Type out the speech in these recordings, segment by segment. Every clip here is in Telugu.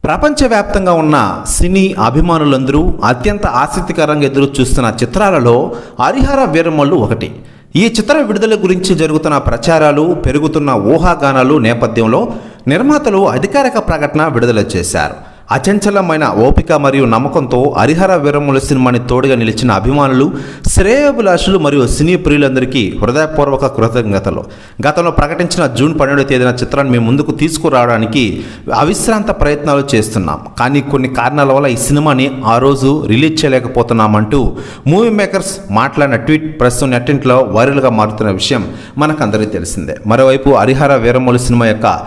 ప్రపంచవ్యాప్తంగా ఉన్న సినీ అభిమానులందరూ అత్యంత ఆసక్తికరంగా ఎదురు చూస్తున్న చిత్రాలలో హరిహర వీరమల్లు ఒకటి. ఈ చిత్ర విడుదల గురించి జరుగుతున్న ప్రచారాలు, పెరుగుతున్న ఊహాగానాలు నేపథ్యంలో నిర్మాతలు అధికారిక ప్రకటన విడుదల చేశారు. అచంచలమైన ఓపిక మరియు నమ్మకంతో హరిహర వీరమల్లు సినిమాని తోడుగా నిలిచిన అభిమానులు, శ్రేయోభిలాషులు మరియు సినీ ప్రియులందరికీ హృదయపూర్వక కృతజ్ఞతలు. గతంలో ప్రకటించిన జూన్ 12వ తేదీన చిత్రాన్ని మేము ముందుకు తీసుకురావడానికి అవిశ్రాంత ప్రయత్నాలు చేస్తున్నాం. కానీ కొన్ని కారణాల వల్ల ఈ సినిమాని ఆ రోజు రిలీజ్ చేయలేకపోతున్నామంటూ మూవీ మేకర్స్ మాట్లాడిన ట్వీట్ ప్రస్తుతం నెట్టింట్లో వైరల్గా మారుతున్న విషయం మనకందరికీ తెలిసిందే. మరోవైపు హరిహర వీరమల్లు సినిమా యొక్క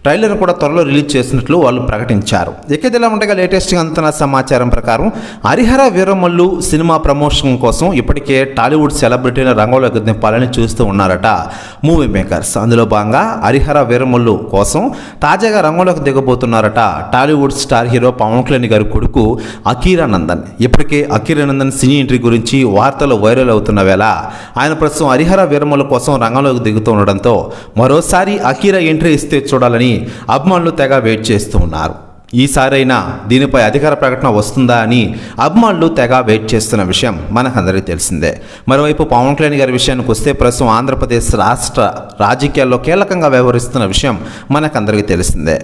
ట్రైలర్ను కూడా త్వరలో రిలీజ్ చేసినట్లు వాళ్ళు ప్రకటించారు. ఇదిలా ఉండగా లేటెస్ట్గా అందుతున్న సమాచారం ప్రకారం హరిహర వీరమల్లు సినిమా ప్రమోషన్ కోసం ఇప్పటికే టాలీవుడ్ సెలబ్రిటీని రంగంలోకి దింపాలని చూస్తూ ఉన్నారట మూవీ మేకర్స్. అందులో భాగంగా హరిహర వీరమల్లు కోసం తాజాగా రంగంలోకి దిగబోతున్నారట టాలీవుడ్ స్టార్ హీరో పవన్ కళ్యాణ్ గారి కొడుకు అకీరానందన్. ఇప్పటికే అకీరానందన్ సినీ ఎంట్రీ గురించి వార్తలు వైరల్ అవుతున్న వేళ ఆయన ప్రస్తుతం హరిహర వీరమల్లు కోసం రంగంలోకి దిగుతూ ఉండడంతో మరోసారి అకీరా ఎంట్రీ ఇస్తే చూడాలని అభిమానులు తెగ వెయిట్ చేస్తూ ఉన్నారు. ఈసారైనా దీనిపై అధికార ప్రకటన వస్తుందా అని అభిమానులు తెగ వెయిట్ చేస్తున్న విషయం మనకందరికీ తెలిసిందే. మరోవైపు పవన్ కళ్యాణ్ గారి విషయానికి వస్తే ప్రస్తుతం ఆంధ్రప్రదేశ్ రాష్ట్ర రాజకీయాల్లో కీలకంగా వ్యవహరిస్తున్న విషయం మనకందరికీ తెలిసిందే.